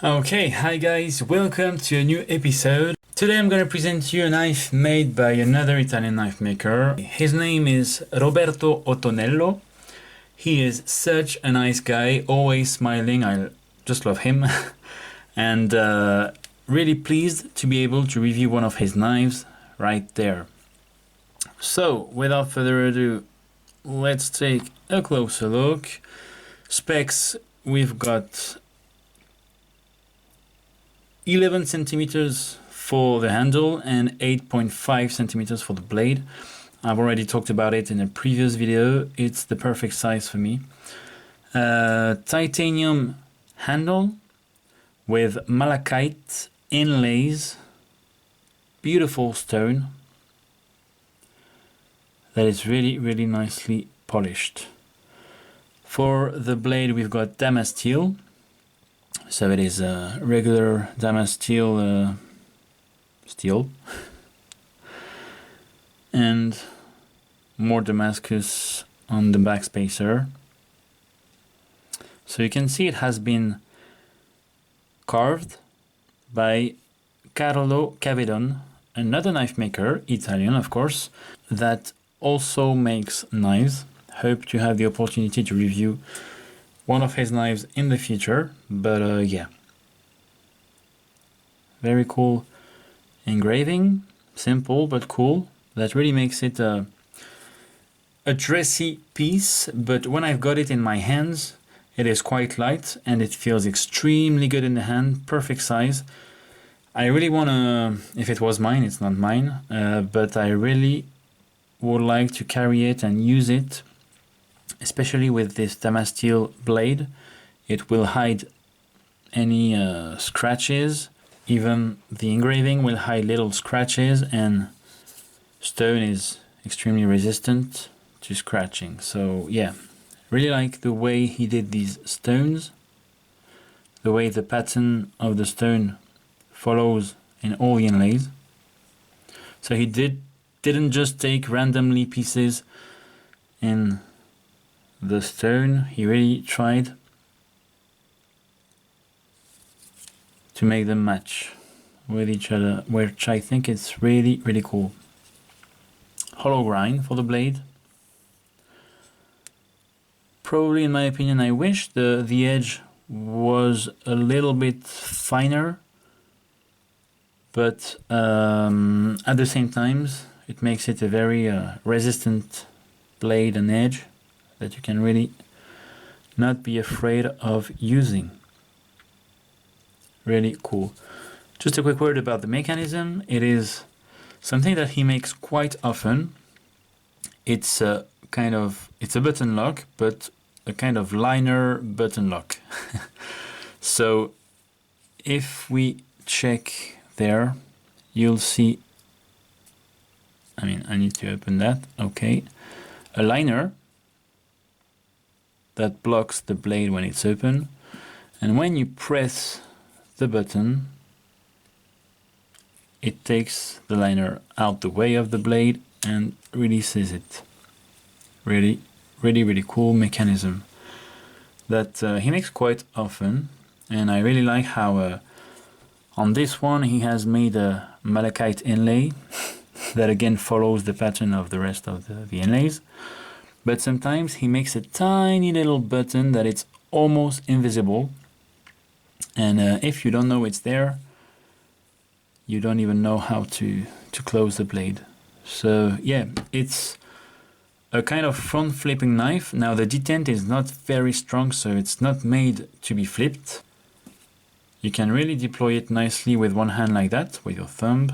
Okay, hi guys, welcome to a new episode. Today I'm going to present you a knife made by another Italian knife maker. His name is Roberto Ottonello. He is such a nice guy, always smiling. I just love him. And really pleased to be able to review one of his knives right there. So, without further ado, let's take a closer look. Specs, we've got 11 centimeters for the handle and 8.5 centimeters for the blade. I've already talked about it in a previous video. It's the perfect size for me. Titanium handle with malachite inlays. Beautiful stone that is really nicely polished. For the blade we've got Damasteel. So it is a regular Damasteel steel and more Damascus on the backspacer. So you can see it has been carved by Carlo Cavedon, another knife maker, Italian of course, that also makes knives. Hope to have the opportunity to review one of his knives in the future, but yeah. Very cool engraving, simple but cool. That really makes it a dressy piece, but when I've got it in my hands, it is quite light and it feels extremely good in the hand, perfect size. I really want to, if it was mine, it's not mine, but I really would like to carry it and use it, especially with this Damasteel blade. It will hide any scratches. Even the engraving will hide little scratches, and stone is extremely resistant to scratching. So yeah, really like the way he did these stones, the way the pattern of the stone follows in all the inlays. So he didn't just take randomly pieces in the stone, he really tried to make them match with each other, which I think is really cool. Hollow grind for the blade. Probably, in my opinion, I wish the edge was a little bit finer, but at the same time it makes it a very resistant blade and edge that you can really not be afraid of using. Really cool. Just a quick word about the mechanism. It is something that he makes quite often. It's a button lock, but a kind of liner button lock. So if we check there, you'll see, I need to open that, okay. A liner that blocks the blade when it's open, and when you press the button, it takes the liner out the way of the blade and releases it. Really cool mechanism that he makes quite often, and I really like how on this one he has made a malachite inlay that again follows the pattern of the rest of the inlays, but sometimes he makes a tiny little button that it's almost invisible, and if you don't know it's there, you don't even know how to close the blade. So yeah, it's a kind of front flipping knife. Now the detent is not very strong, so it's not made to be flipped. You can really deploy it nicely with one hand like that, with your thumb,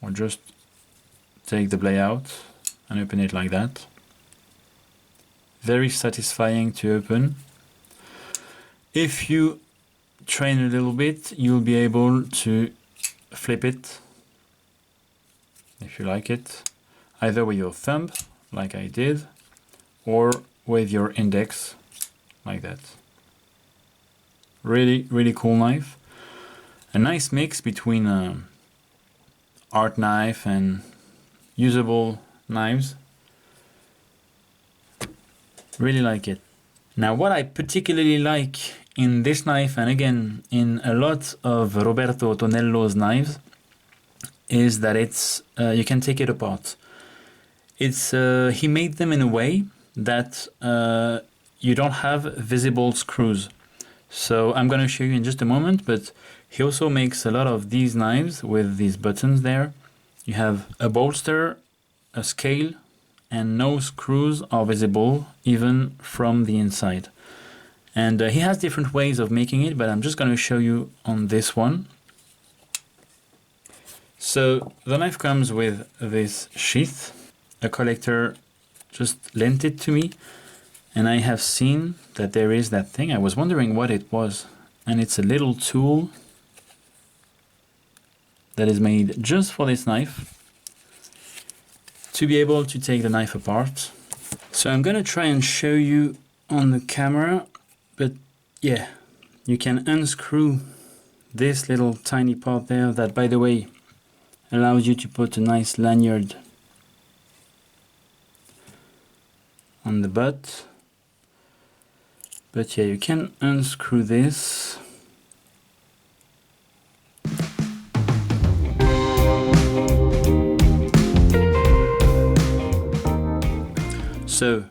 or just take the blade out and open it like that. Very satisfying to open. If you train a little bit, you'll be able to flip it, if you like it, either with your thumb, like I did, or with your index, like that. Really cool knife. A nice mix between art knife and usable knives. Really like it. Now what I particularly like in this knife, and again in a lot of Roberto Ottonello's knives, is that it's you can take it apart. It's he made them in a way that you don't have visible screws. So I'm going to show you in just a moment, but he also makes a lot of these knives with these buttons there. You have a bolster, a scale, and no screws are visible even from the inside. And he has different ways of making it, but I'm just going to show you on this one. So the knife comes with this sheath. A collector just lent it to me, and I have seen that there is that thing. I was wondering what it was, and it's a little tool that is made just for this knife to be able to take the knife apart. So I'm gonna try and show you on the camera, but yeah, you can unscrew this little tiny part there that, by the way, allows you to put a nice lanyard on the butt. But yeah, you can unscrew this. So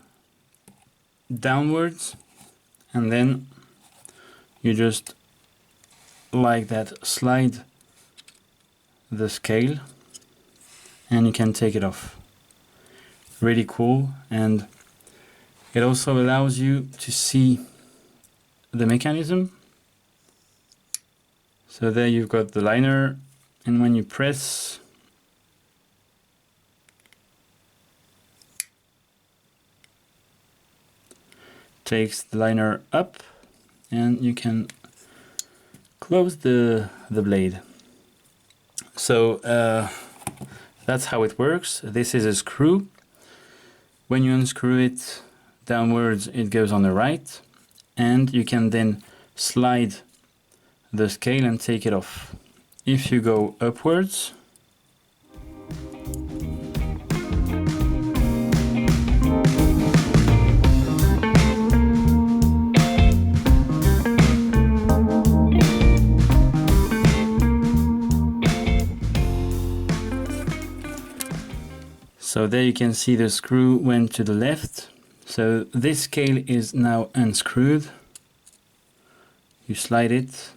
downwards, and then you just like that slide the scale and you can take it off. Really cool, and it also allows you to see the mechanism. So there you've got the liner, and when you press, takes the liner up, and you can close the blade. So that's how it works. This is a screw. When you unscrew it downwards, it goes on the right, and you can then slide the scale and take it off. If you go upwards, so there you can see the screw went to the left. So this scale is now unscrewed. You slide it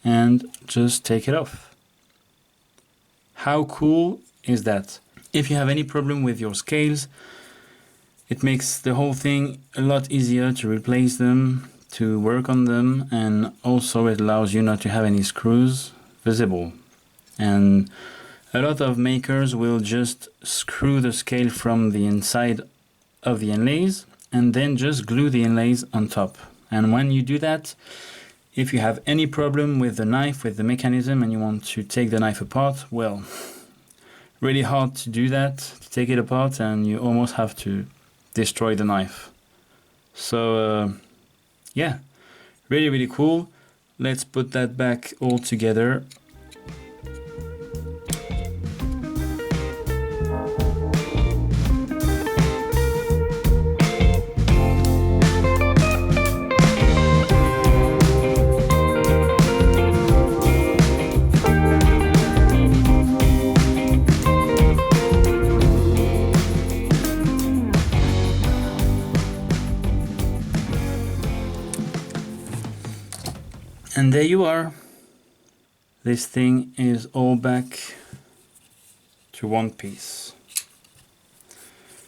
and just take it off. How cool is that? If you have any problem with your scales, it makes the whole thing a lot easier to replace them, to work on them, and also it allows you not to have any screws visible. And a lot of makers will just screw the scale from the inside of the inlays and then just glue the inlays on top. And when you do that, if you have any problem with the knife, with the mechanism, and you want to take the knife apart, well, really hard to do that, to take it apart, and you almost have to destroy the knife. So yeah, really, really cool. Let's put that back all together. And there you are. This thing is all back to one piece.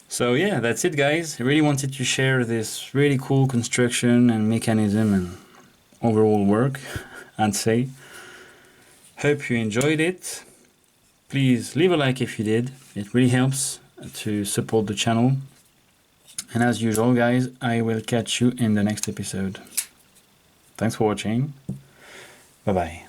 So yeah, that's it, guys. I really wanted to share this really cool construction and mechanism and overall work, I'd say. Hope you enjoyed it. Please leave a like if you did. It really helps to support the channel. And as usual, guys, I will catch you in the next episode. Thanks for watching. Bye-bye.